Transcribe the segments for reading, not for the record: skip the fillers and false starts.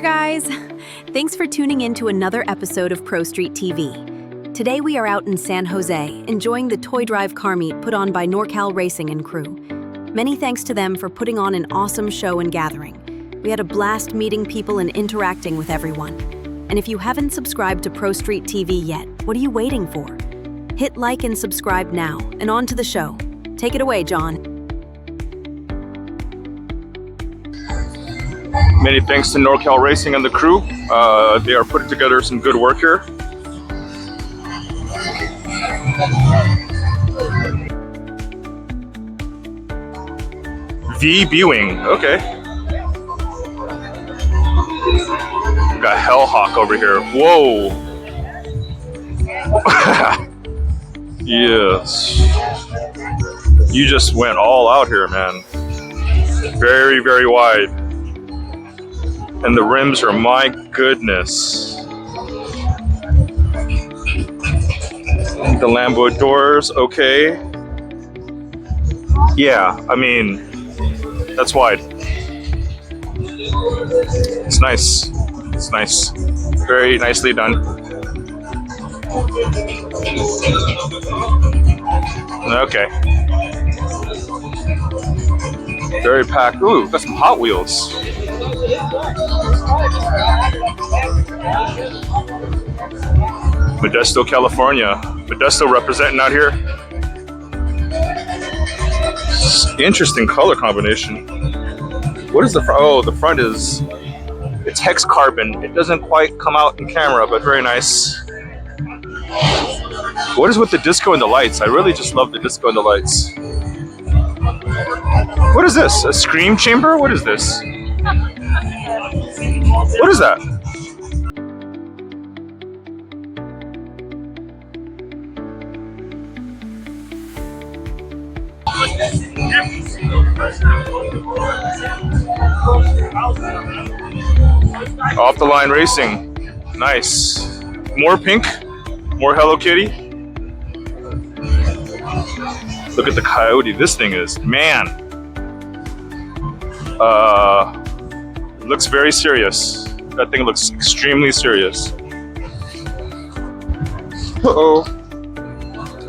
there, guys! Thanks for tuning in to another episode of Pro Street TV. Today we are out in San Jose, enjoying the Toy Drive car meet put on by NorCal Racing and crew. Many thanks to them for putting on an awesome show and gathering. We had a blast meeting people and interacting with everyone. And if you haven't subscribed to Pro Street TV yet, what are you waiting for? Hit like and subscribe now, and on to the show. Take it away, John. Many thanks to NorCal Racing and the crew. They are putting together some good work here. V-Viewing, okay. Got Hellhawk over here. Whoa. Yes. You just went all out here, man. Very, very wide. And the rims are, my goodness. The Lambo doors, okay. Yeah, I mean, that's wide. It's nice. It's nice. Very nicely done. Okay. Very packed. Ooh, got some Hot Wheels. Modesto, California. Modesto representing out here. Interesting color combination. What is the front? Oh, the front is, it's hex carbon. It doesn't quite come out in camera, but very nice. What is with the disco and the lights? I really just love the disco and the lights. What is this? A scream chamber? What is this? What is that? Off the line racing. Nice. More pink. More Hello Kitty. Look at the Coyote. This thing is, man. It looks very serious. That thing looks extremely serious. Uh-oh.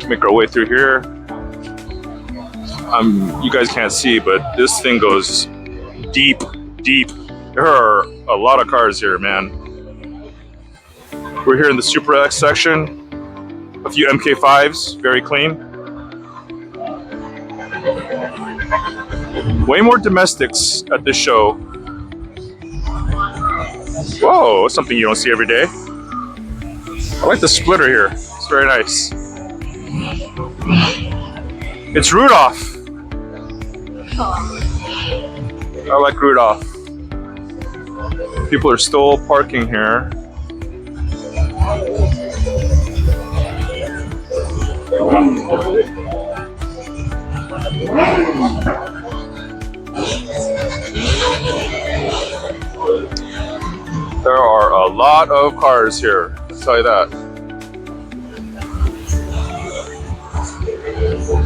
Make our way through here. You guys can't see, but this thing goes deep, deep. There are a lot of cars here, man. We're here in the Super X section. A few MK5s, very clean. Way more domestics at this show. Whoa, that's something you don't see every day. I like the splitter here. It's very nice. It's Rudolph. I like Rudolph. People are still parking here. There are a lot of cars here, I'll tell you that.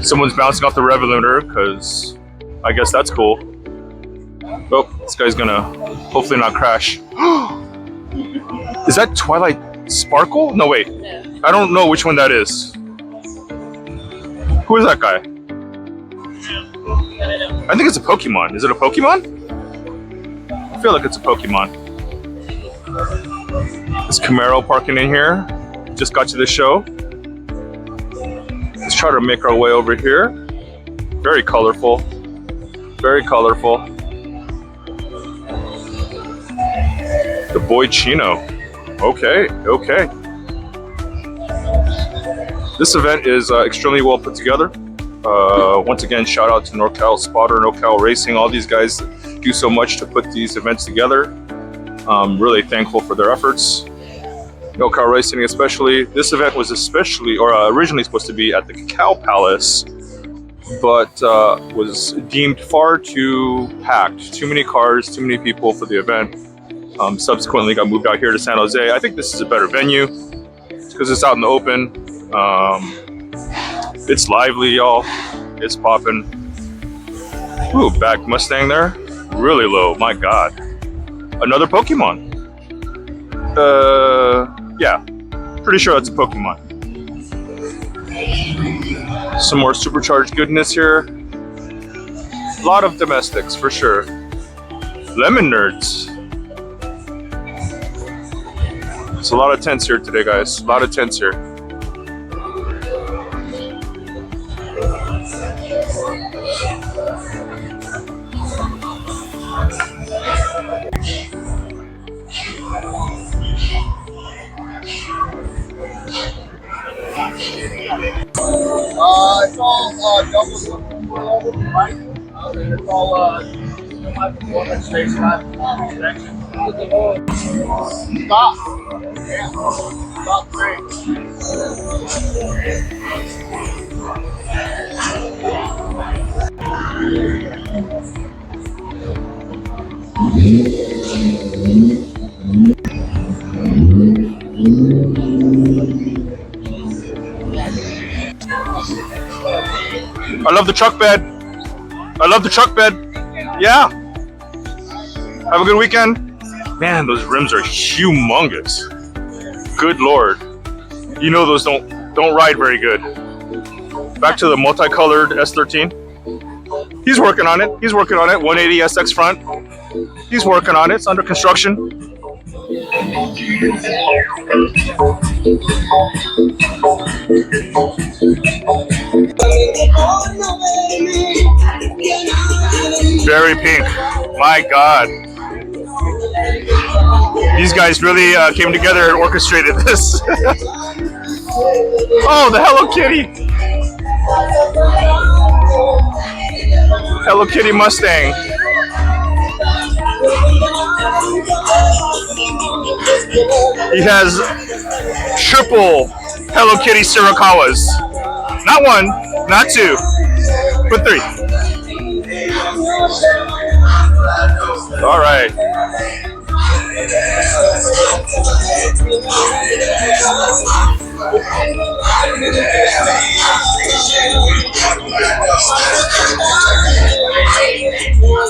Someone's bouncing off the Revolutor, because I guess that's cool. Oh, this guy's gonna hopefully not crash. Is that Twilight Sparkle? No, wait. I don't know which one that is. Who is that guy? I think it's a Pokemon. Is it a Pokemon? I feel like it's a Pokemon. This Camaro parking in here. Just got to the show. Let's try to make our way over here. Very colorful. Very colorful. The Boy Chino. Okay, okay. This event is extremely well put together. Once again, shout out to NorCal Spotter, NorCal Racing. All these guys do so much to put these events together. I'm really thankful for their efforts. NorCal Racing especially. This event was originally supposed to be at the Cacao Palace, but was deemed far too packed. Too many cars, too many people for the event. Subsequently got moved out here to San Jose. I think this is a better venue because it's out in the open. It's lively, y'all. It's popping. Ooh, back Mustang there. Really low, my God. Another Pokemon. Yeah, pretty sure that's a Pokemon. Some more supercharged goodness here. A lot of domestics for sure. Lemon nerds. It's a lot of tents here today, guys. A lot of tents here. It's all double right? It's all my performance station. Stop. Yeah. Stop I love the truck bed. I love the truck bed. Yeah. Have a good weekend. Man, those rims are humongous. Good Lord. You know those don't ride very good. Back to the multicolored S13. He's working on it. He's working on it. 180 SX front. He's working on it. It's under construction. Very pink. My God. These guys really came together and orchestrated this. Oh, the Hello Kitty. Hello Kitty Mustang. He has triple Hello Kitty Sirikawas. Not one, not two, but three. All right.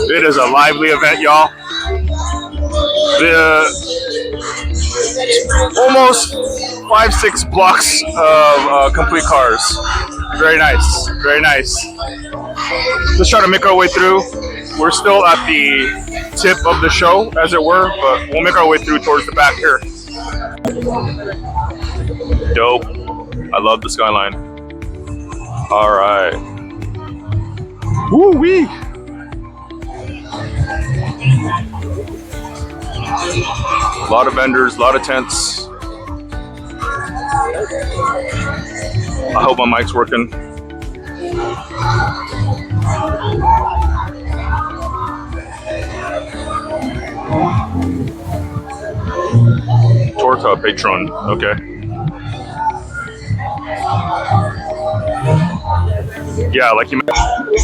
It is a lively event, y'all. Almost 5-6 blocks of complete cars. Very nice, very nice. Let's try to make our way through. We're still at the tip of the show, as it were, but we'll make our way through towards the back here. Dope. I love the skyline. All right. Woo-wee. A lot of vendors, a lot of tents. I hope my mic's working. Torta Patron, okay. Yeah, like you mentioned.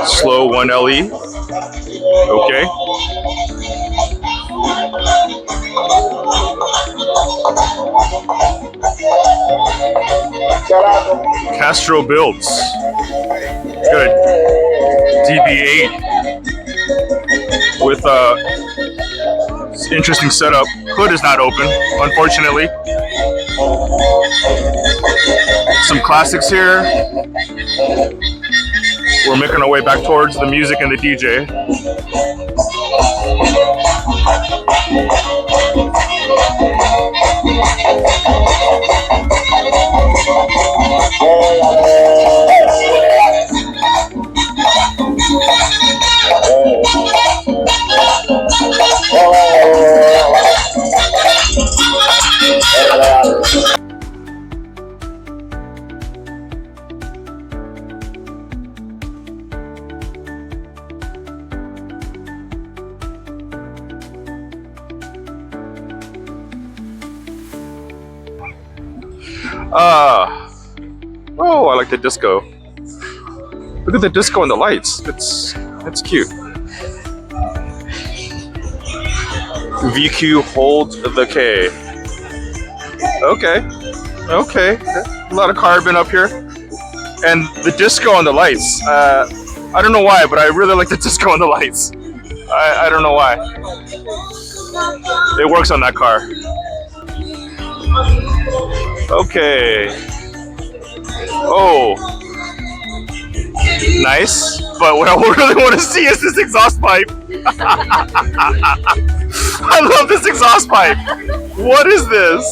Slow 1LE, okay. Castro builds. Good. DB8 with interesting setup. Hood is not open, unfortunately. Some classics here. We're making our way back towards the music and the DJ. Oh, I like the disco. Look at the disco and the lights. It's cute. VQ hold the K. Okay. A lot of carbon up here. And the disco and the lights. I don't know why, but I really like the disco and the lights. I don't know why. It works on that car. Okay. Oh. Nice. But what I really want to see is this exhaust pipe. I love this exhaust pipe. What is this?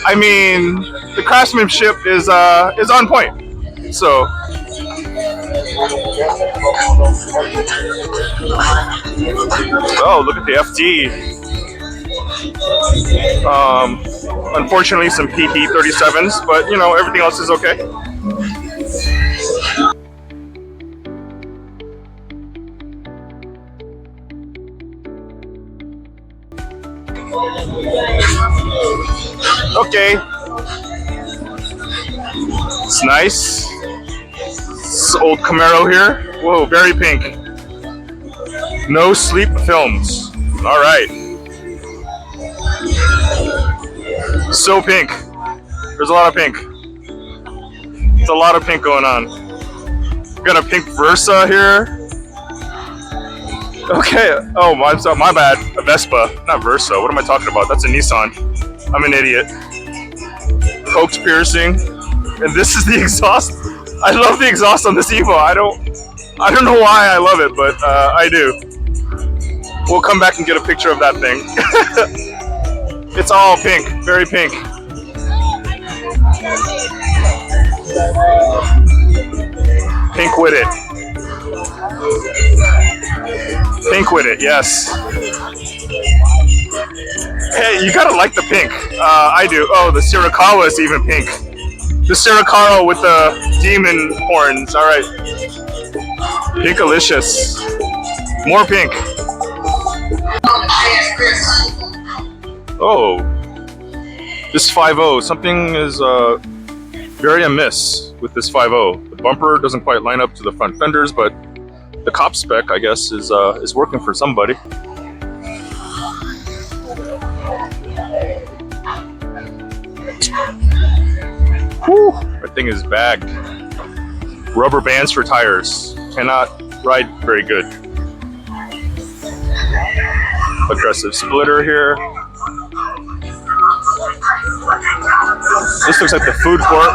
I mean, the craftsmanship is on point. So. Oh, look at the FD. Unfortunately, some PT 37s, but you know, everything else is okay. Okay. It's nice. This old Camaro here. Whoa, very pink. No sleep films. All right. So pink. There's a lot of pink. It's a lot of pink going on. Got a pink Versa here. Okay. Oh, my bad. A Vespa, not Versa. What am I talking about? That's a Nissan. I'm an idiot. Coke's piercing, and this is the exhaust. I love the exhaust on this Evo. I don't know why I love it, but I do. We'll come back and get a picture of that thing. It's all pink, very pink. Pink with it. Pink with it, yes. Hey, you gotta like the pink. I do. Oh, the Sirakawa is even pink. The Sirakawa with the demon horns. All right. Pinkalicious. More pink. Oh. This 5.0. Something is very amiss with this 5.0. The bumper doesn't quite line up to the front fenders, but the cop spec, I guess, is working for somebody. Whew, that thing is bagged. Rubber bands for tires. Cannot ride very good. Aggressive splitter here. This looks like the food court.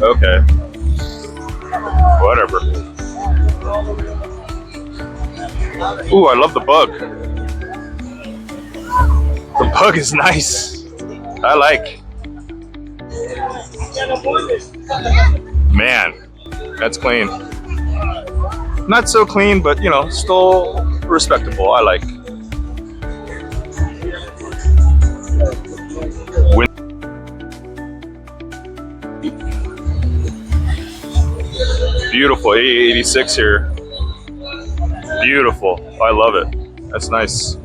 Okay. Whatever. Ooh, I love the bug. The bug is nice. I like. Man, that's clean. Not so clean, but you know, still respectable. I like. Beautiful 86 here. Beautiful. I love it. That's nice.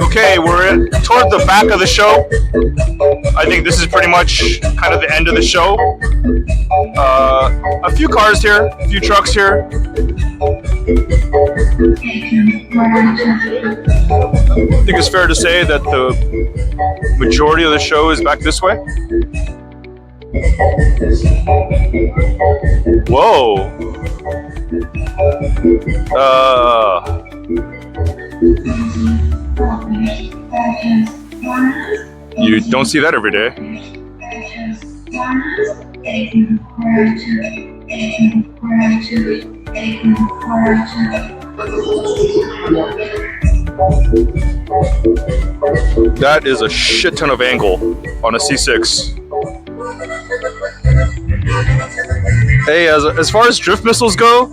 Okay, we're toward the back of the show. I think this is pretty much kind of the end of the show. A few cars here, a few trucks here. I think it's fair to say that the majority of the show is back this way. Whoa. You don't see that every day. That is a shit ton of angle on a C6. Hey, as far as drift missiles go,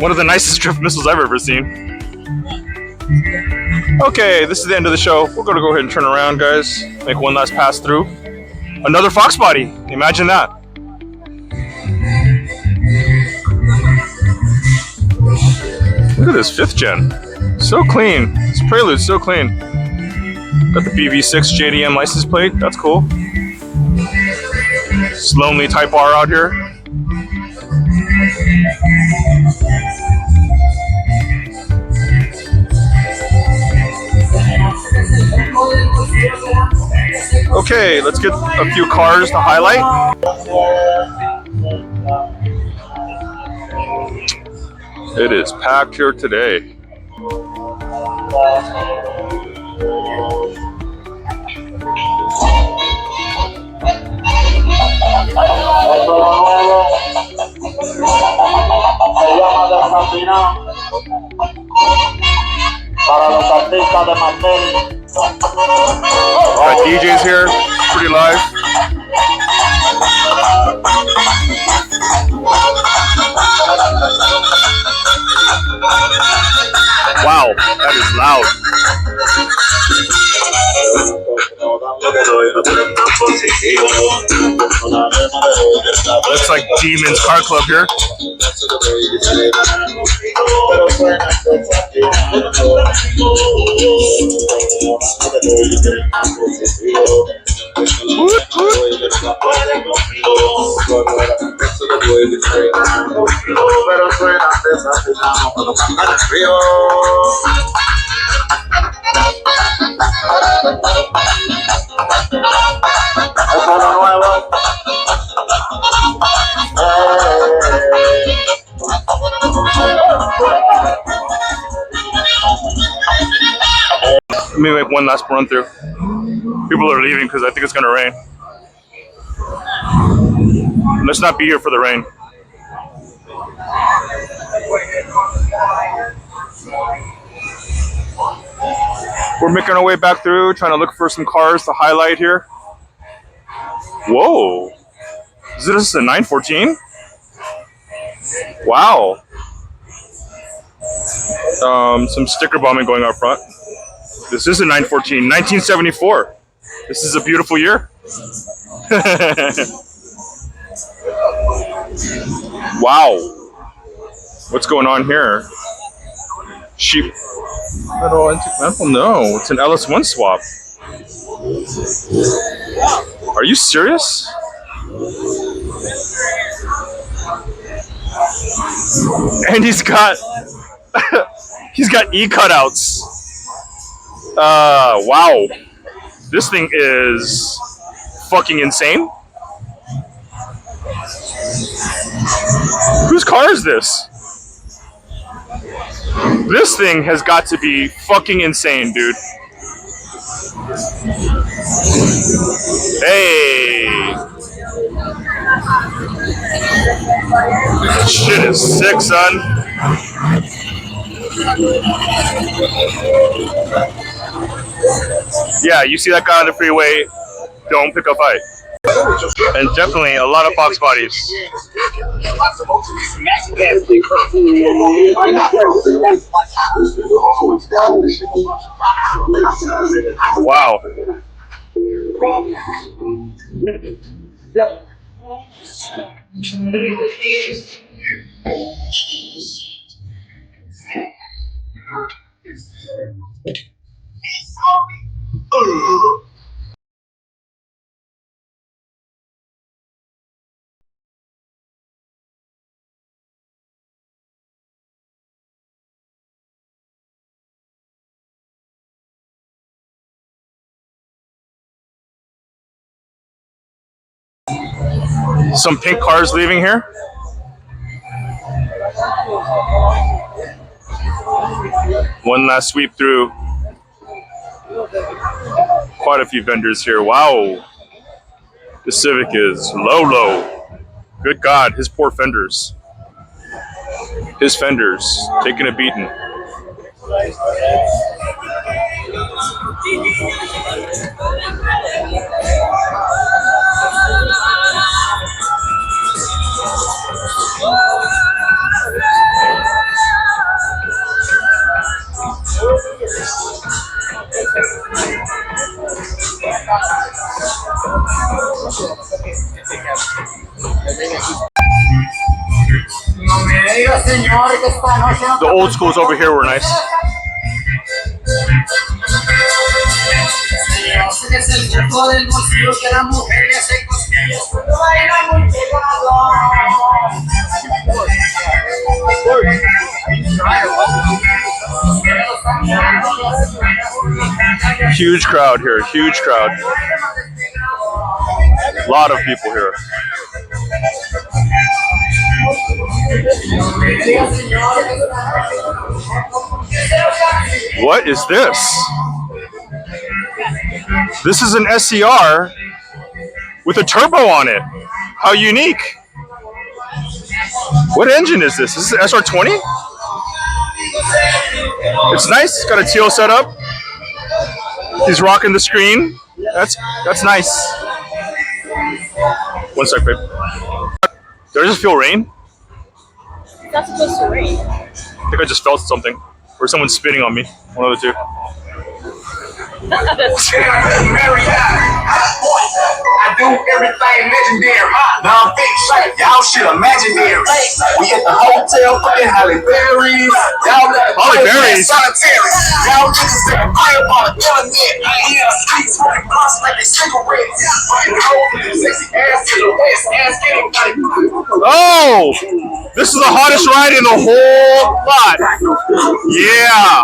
one of the nicest drift missiles I've ever seen. Okay, this is the end of the show. We're gonna go ahead and turn around, guys. Make one last pass through. Another Fox body. Imagine that. Look at this 5th gen. So clean. This Prelude's so clean. Got the BV6 JDM license plate. That's cool. It's lonely Type R out here. Okay, let's get a few cars to highlight. It is packed here today. Got DJs here, pretty live. Wow, that is loud. Looks like Demon's Car Club here. Let me make one last run through. People are leaving because I think it's going to rain. Let's not be here for the rain. We're making our way back through, trying to look for some cars to highlight here. Whoa. Is this a 914? Wow. Some sticker bombing going out front. This is a 914, 1974. This is a beautiful year. Wow. What's going on here? Sheep metal antique metal? No, it's an LS1 swap. Are you serious? And he's got E cutouts. Wow. This thing is fucking insane. Whose car is this? This thing has got to be fucking insane, dude. Hey. Shit is sick, son. Yeah, you see that guy on the freeway, don't pick a fight. And definitely a lot of Fox bodies. Wow. Some pink cars leaving here. One last sweep through. Quite a few vendors here. Wow. The Civic is low. Good God, his poor fenders. His fenders taking a beating. No me digas, señor. The old schools over here were nice. Huge crowd here, huge crowd. A lot of people here. What is this? This is an SCR with a turbo on it. How unique. What engine is this? This is SR20? It's nice. It's got a teal setup. He's rocking the screen. That's nice. One sec, babe. Did I just feel rain? It's not supposed to rain. I think I just felt something. Or someone's spitting on me. One of the two. I do everything legendary. Now I'm big shape. Y'all shit imaginary. We at the hotel fucking Holly Berries. Y'all let Holly Berries? Solitary. Y'all niggas that play on the internet. I hear the streets smoking blunts like they cigarettes. Fucking holding sexy ass to the west. Ass anybody. Oh! This is the hottest ride in the whole lot. Yeah.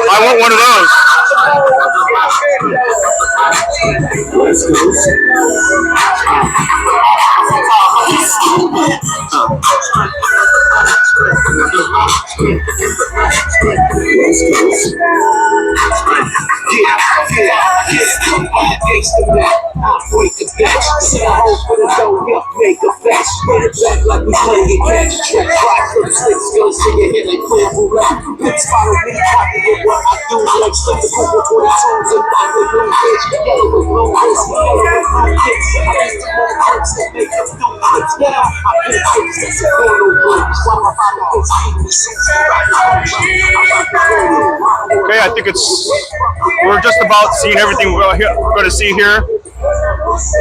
I want one of those. Okay, I think we're just about seeing everything we're going to see here.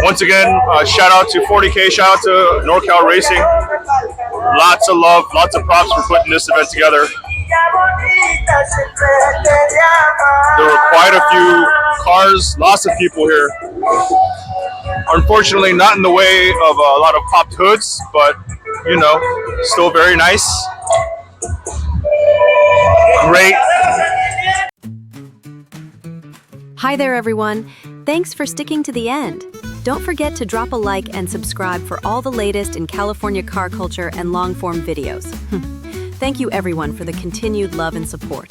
Once again, shout out to 40K, shout out to NorCal Racing. Lots of love, lots of props for putting this event together. There were quite a few cars, lots of people here. Unfortunately, not in the way of a lot of popped hoods, but, you know, still very nice. Great. Hi there, everyone. Thanks for sticking to the end. Don't forget to drop a like and subscribe for all the latest in California car culture and long-form videos. Thank you, everyone, for the continued love and support.